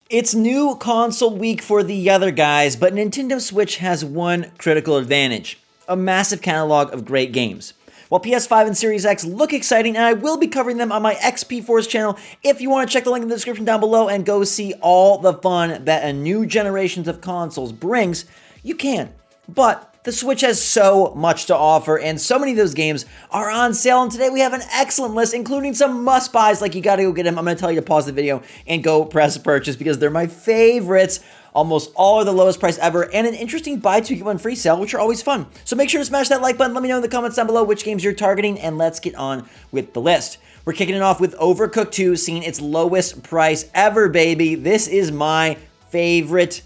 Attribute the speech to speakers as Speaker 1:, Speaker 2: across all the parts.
Speaker 1: It's new console week for the other guys, but Nintendo Switch has one critical advantage: a massive catalog of great games. While PS5 and Series X look exciting, and I will be covering them on my XP Force channel, if you want to check the link in the description down below and go see all the fun that a new generations of consoles brings, you can. But the Switch has so much to offer, and so many of those games are on sale, and today we have an excellent list, including some must-buys, like you gotta go get them. I'm gonna tell you to pause the video and go press purchase, because they're my favorites. Almost all are the lowest price ever, and an interesting buy two get one free sale, which are always fun. So make sure to smash that like button, let me know in the comments down below which games you're targeting, and let's get on with the list. We're kicking it off with Overcooked 2, seeing its lowest price ever, baby. This is my favorite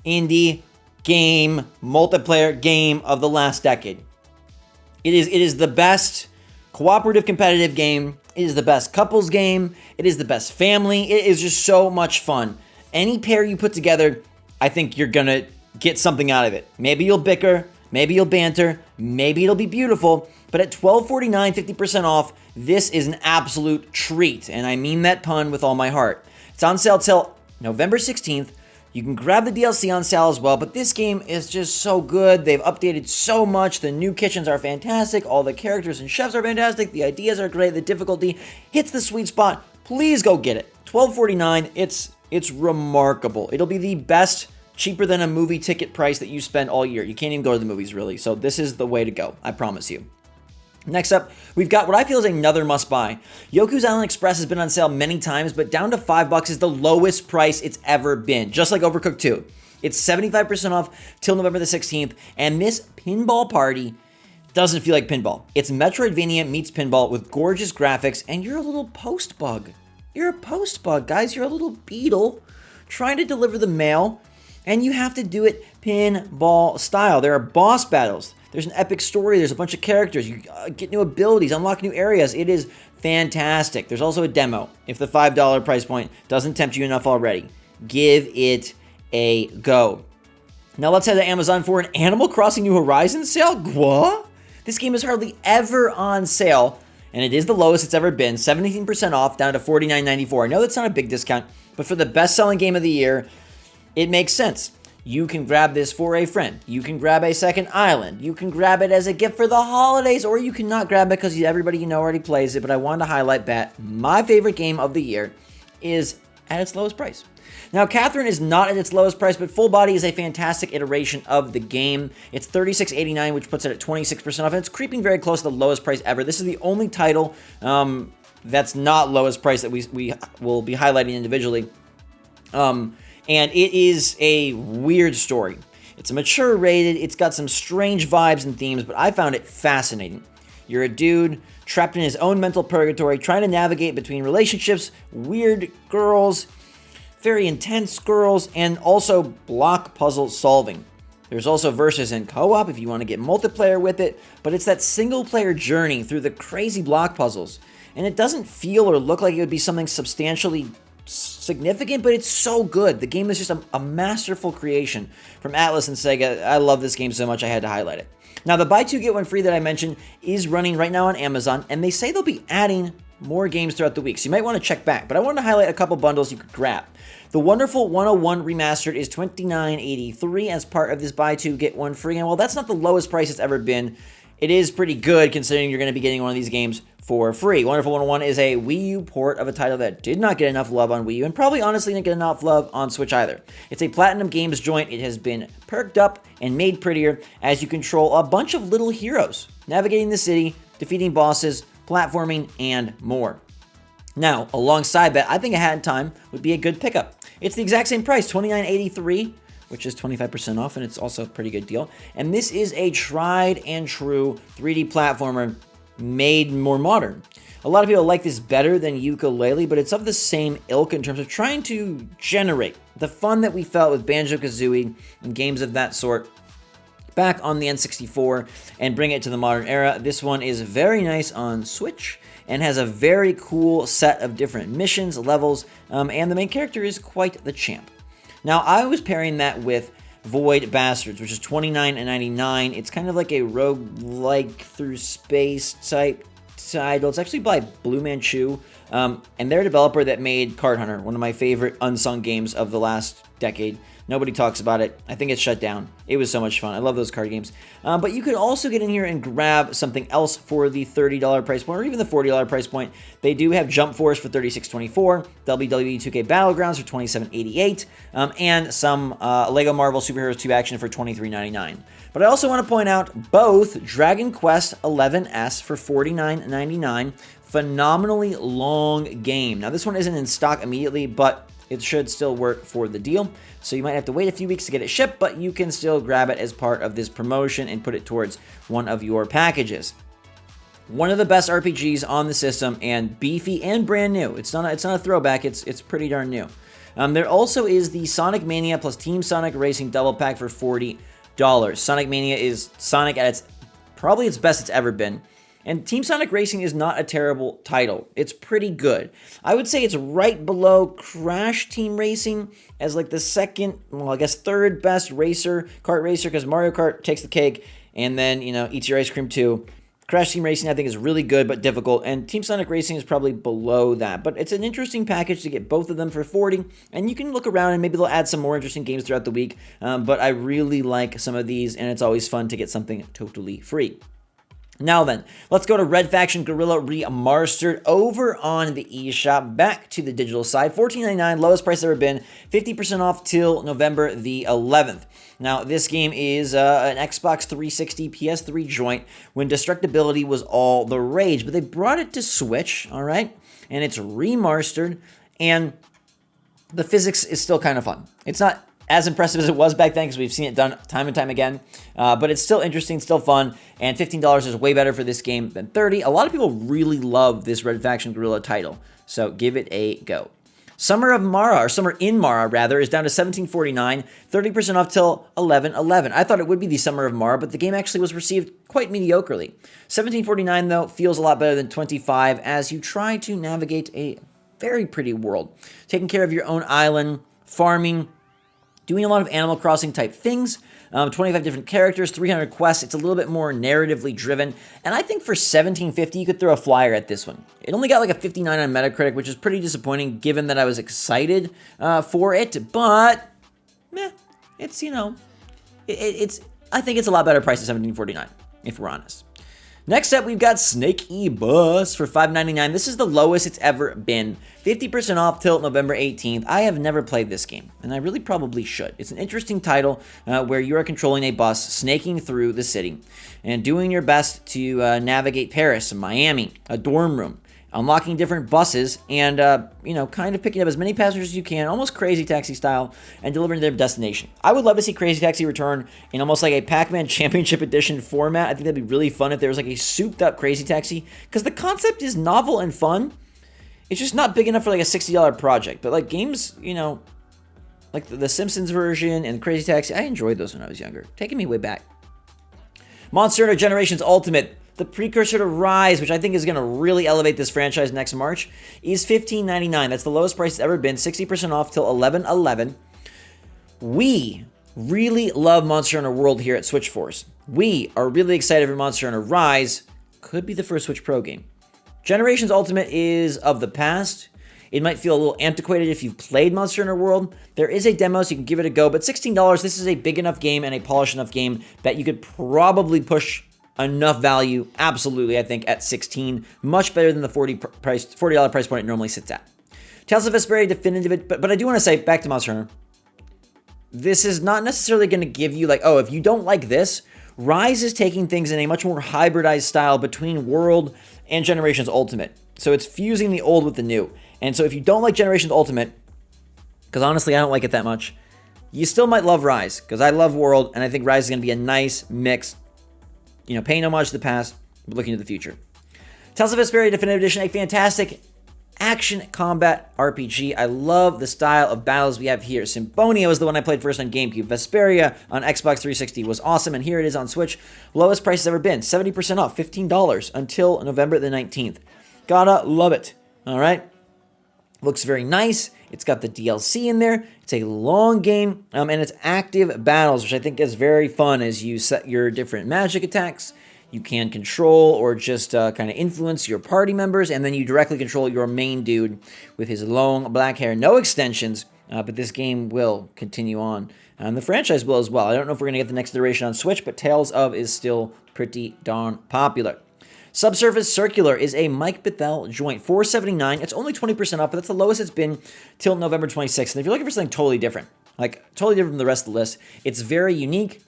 Speaker 1: indie game, multiplayer game of the last decade. It is the best cooperative competitive game. It is the best couples game. It is the best family. It is just so much fun. Any pair you put together, I think you're gonna get something out of it. Maybe you'll bicker, maybe you'll banter, maybe it'll be beautiful, but at $12.49, 50% off, this is an absolute treat, and I mean that pun with all my heart. It's on sale till November 16th. You can grab the DLC on sale as well, but this game is just so good. They've updated so much. The new kitchens are fantastic. All the characters and chefs are fantastic. The ideas are great. The difficulty hits the sweet spot. Please go get it. $12.49. It's remarkable. It'll be the best, cheaper than a movie ticket price that you spend all year. You can't even go to the movies, really. So this is the way to go. I promise you. Next up, we've got what I feel is another must-buy. YOKU'S Island Express has been on sale many times, but down to $5 is the lowest price it's ever been, just like Overcooked 2. It's 75% off till November the 16th, and this pinball party doesn't feel like pinball. It's Metroidvania meets pinball with gorgeous graphics, and you're a little post bug. You're a post bug, guys. You're a little beetle trying to deliver the mail, and you have to do it pinball style. There are boss battles. There's an epic story. There's a bunch of characters. You get new abilities, unlock new areas. It is fantastic. There's also a demo. If the $5 price point doesn't tempt you enough already, give it a go. Now let's head to Amazon for an Animal Crossing New Horizons sale. What? This game is hardly ever on sale, and it is the lowest it's ever been. 17% off, down to $49.94. I know that's not a big discount, but for the best-selling game of the year, it makes sense. You can grab this for a friend. You can grab a second island. You can grab it as a gift for the holidays, or you cannot grab it because everybody you know already plays it, but I wanted to highlight that my favorite game of the year is at its lowest price. Now, Catherine is not at its lowest price, but Full Body is a fantastic iteration of the game. It's $36.89, which puts it at 26% off, and it's creeping very close to the lowest price ever. This is the only title that's not lowest price that we will be highlighting individually. And it is a weird story. It's a mature rated, it's got some strange vibes and themes, but I found it fascinating. You're a dude trapped in his own mental purgatory, trying to navigate between relationships, weird girls, very intense girls, and also block puzzle solving. There's also versus and co-op if you want to get multiplayer with it, but it's that single player journey through the crazy block puzzles. And it doesn't feel or look like it would be something substantially significant, but it's so good. The game is just a masterful creation from Atlas and Sega. I love this game so much I had to highlight it. Now, the buy two get one free that I mentioned is running right now on Amazon, and they say they'll be adding more games throughout the week, so you might want to check back, but I wanted to highlight a couple bundles you could grab. The Wonderful 101 Remastered is $29.83 as part of this buy two get one free, and while that's not the lowest price it's ever been, it is pretty good considering you're going to be getting one of these games for free. Wonderful 101 is a Wii U port of a title that did not get enough love on Wii U, and probably honestly didn't get enough love on Switch either. It's a Platinum Games joint. It has been perked up and made prettier as you control a bunch of little heroes, navigating the city, defeating bosses, platforming, and more. Now, alongside that, I think A Hat in Time would be a good pickup. It's the exact same price, $29.83, which is 25% off, and it's also a pretty good deal. And this is a tried and true 3D platformer made more modern. A lot of people like this better than Yooka-Laylee, but it's of the same ilk in terms of trying to generate the fun that we felt with Banjo-Kazooie and games of that sort back on the N64 and bring it to the modern era. This one is very nice on Switch and has a very cool set of different missions, levels, and the main character is quite the champ. Now, I was pairing that with Void Bastards, which is $29.99. It's kind of like a roguelike through space type title. It's actually by Blue Manchu. And they're a developer that made Card Hunter, one of my favorite unsung games of the last decade. Nobody talks about it. I think it's shut down. It was so much fun. I love those card games. But you could also get in here and grab something else for the $30 price point, or even the $40 price point. They do have Jump Force for $36.24, WWE 2K Battlegrounds for $27.88, and some LEGO Marvel Superheroes 2 Action for $23.99. But I also want to point out both Dragon Quest XI-S for $49.99. Phenomenally long game. Now, this one isn't in stock immediately, but it should still work for the deal. So you might have to wait a few weeks to get it shipped, but you can still grab it as part of this promotion and put it towards one of your packages. One of the best RPGs on the system, and beefy and brand new. It's not a throwback. It's pretty darn new. There also is the Sonic Mania plus Team Sonic Racing double pack for $40. Sonic Mania is Sonic at probably its best it's ever been. And Team Sonic Racing is not a terrible title. It's pretty good. I would say it's right below Crash Team Racing as like the second, well, I guess third best kart racer, because Mario Kart takes the cake and then, eats your ice cream too. Crash Team Racing, I think, is really good but difficult, and Team Sonic Racing is probably below that. But it's an interesting package to get both of them for $40, and you can look around and maybe they'll add some more interesting games throughout the week. But I really like some of these, and it's always fun to get something totally free. Now then, let's go to Red Faction Guerrilla Remastered over on the eShop. Back to the digital side, $14.99, lowest price ever been, 50% off till November the 11th. Now, this game is an Xbox 360 PS3 joint when destructibility was all the rage, but they brought it to Switch, all right? And it's remastered, and the physics is still kind of fun. It's not as impressive as it was back then because we've seen it done time and time again, but it's still interesting, still fun, and $15 is way better for this game than $30. A lot of people really love this Red Faction Guerrilla title, so give it a go. Summer in Mara rather, is down to $17.49, 30% off till $11.11. I thought it would be the Summer of Mara, but the game actually was received quite mediocrely. $17.49 though feels a lot better than $25 as you try to navigate a very pretty world, taking care of your own island, farming, doing a lot of Animal Crossing type things, 25 different characters, 300 quests. It's a little bit more narratively driven. And I think for $17.50, you could throw a flyer at this one. It only got like a 59 on Metacritic, which is pretty disappointing given that I was excited for it. But, it's, I think it's a lot better price at $17.49, if we're honest. Next up, we've got SNAKEYBUS for $5.99. This is the lowest it's ever been. 50% off till November 18th. I have never played this game, and I really probably should. It's an interesting title where you are controlling a bus, snaking through the city, and doing your best to navigate Paris and Miami, a dorm room, unlocking different buses, and, kind of picking up as many passengers as you can, almost Crazy Taxi style, and delivering to their destination. I would love to see Crazy Taxi return in almost like a Pac-Man Championship Edition format. I think that'd be really fun if there was like a souped-up Crazy Taxi, because the concept is novel and fun. It's just not big enough for like a $60 project, but like games, like the Simpsons version and Crazy Taxi, I enjoyed those when I was younger, taking me way back. Monster Hunter Generations Ultimate, the precursor to Rise, which I think is going to really elevate this franchise next March, is $15.99. That's the lowest price it's ever been, 60% off till $11.11. We really love Monster Hunter World here at SwitchForce. We are really excited for Monster Hunter Rise. Could be the first Switch Pro game. Generations Ultimate is of the past. It might feel a little antiquated if you've played Monster Hunter World. There is a demo, so you can give it a go, but $16, this is a big enough game and a polished enough game that you could probably push enough value, absolutely, I think, at $16. Much better than the $40 price point it normally sits at. Tales of Vesperia Definitive, but I do want to say, back to Monster Hunter, this is not necessarily going to give you, like, oh, if you don't like this, Rise is taking things in a much more hybridized style between World and Generations Ultimate. So it's fusing the old with the new. And so if you don't like Generations Ultimate, because honestly I don't like it that much, you still might love Rise, because I love World, and I think Rise is going to be a nice mix, paying homage to the past, but looking to the future. Tales of Vesperia Definitive Edition, a fantastic action combat RPG. I love the style of battles we have here. Symphonia was the one I played first on GameCube. Vesperia on Xbox 360 was awesome, and here it is on Switch. Lowest price it's ever been, 70% off, $15 until November the 19th. Gotta love it. All right. Looks very nice. It's got the DLC in there. It's a long game, and it's active battles, which I think is very fun as you set your different magic attacks. you can control or just kind of influence your party members, and then you directly control your main dude with his long black hair. No extensions, but this game will continue on. And the franchise will as well. I don't know if we're going to get the next iteration on Switch, but Tales of is still pretty darn popular. Subsurface Circular is a Mike Bethel joint, $4.79. It's only 20% off, but that's the lowest it's been till November 26th. And if you're looking for something totally different, like totally different from the rest of the list, it's very unique.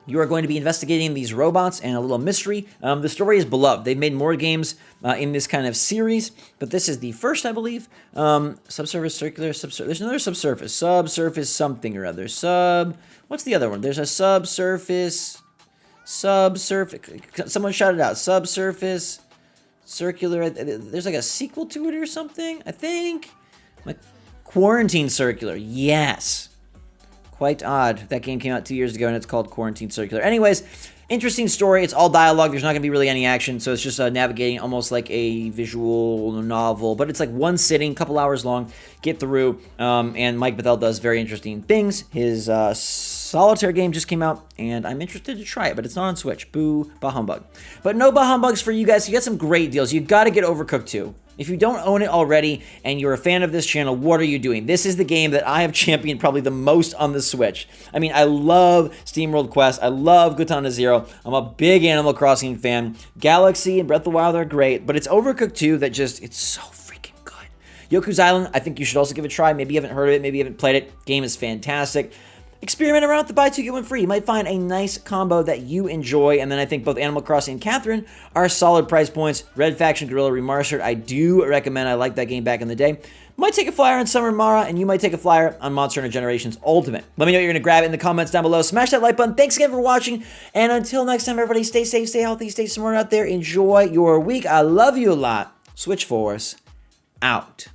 Speaker 1: You are going to be investigating these robots and a little mystery. The story is beloved. They've made more games in this kind of series, but this is the first, I believe. Subsurface Circular, there's another Subsurface. Subsurface something or other. What's the other one? There's a Subsurface. Someone shout it out. Subsurface Circular. There's like a sequel to it or something, I think. Like Quarantine Circular. Yes. Quite odd. That game came out 2 years ago, and it's called Quarantine Circular. Anyways, interesting story. It's all dialogue. There's not going to be really any action, so it's just navigating almost like a visual novel. But it's like one sitting, couple hours long, get through. And Mike Bethel does very interesting things. His Solitaire game just came out, and I'm interested to try it, but it's not on Switch. Boo, bah humbug. But no bah humbugs for you guys. You got some great deals. You got to get Overcooked 2. If you don't own it already and you're a fan of this channel, what are you doing? This is the game that I have championed probably the most on the Switch. I mean, I love SteamWorld Quest. I love Gutana Zero. I'm a big Animal Crossing fan. Galaxy and Breath of the Wild are great, but it's Overcooked 2 that just, it's so freaking good. YOKU'S Island, I think you should also give it a try. Maybe you haven't heard of it. Maybe you haven't played it. Game is fantastic. Experiment around with the buy two, get one free. You might find a nice combo that you enjoy. And then I think both Animal Crossing and Catherine are solid price points. Red Faction Guerrilla Remastered, I do recommend. I liked that game back in the day. Might take a flyer on Summer Mara, and you might take a flyer on Monster Hunter Generations Ultimate. Let me know what you're going to grab it in the comments down below. Smash that like button. Thanks again for watching. And until next time, everybody, stay safe, stay healthy, stay smart out there. Enjoy your week. I love you a lot. SwitchForce out.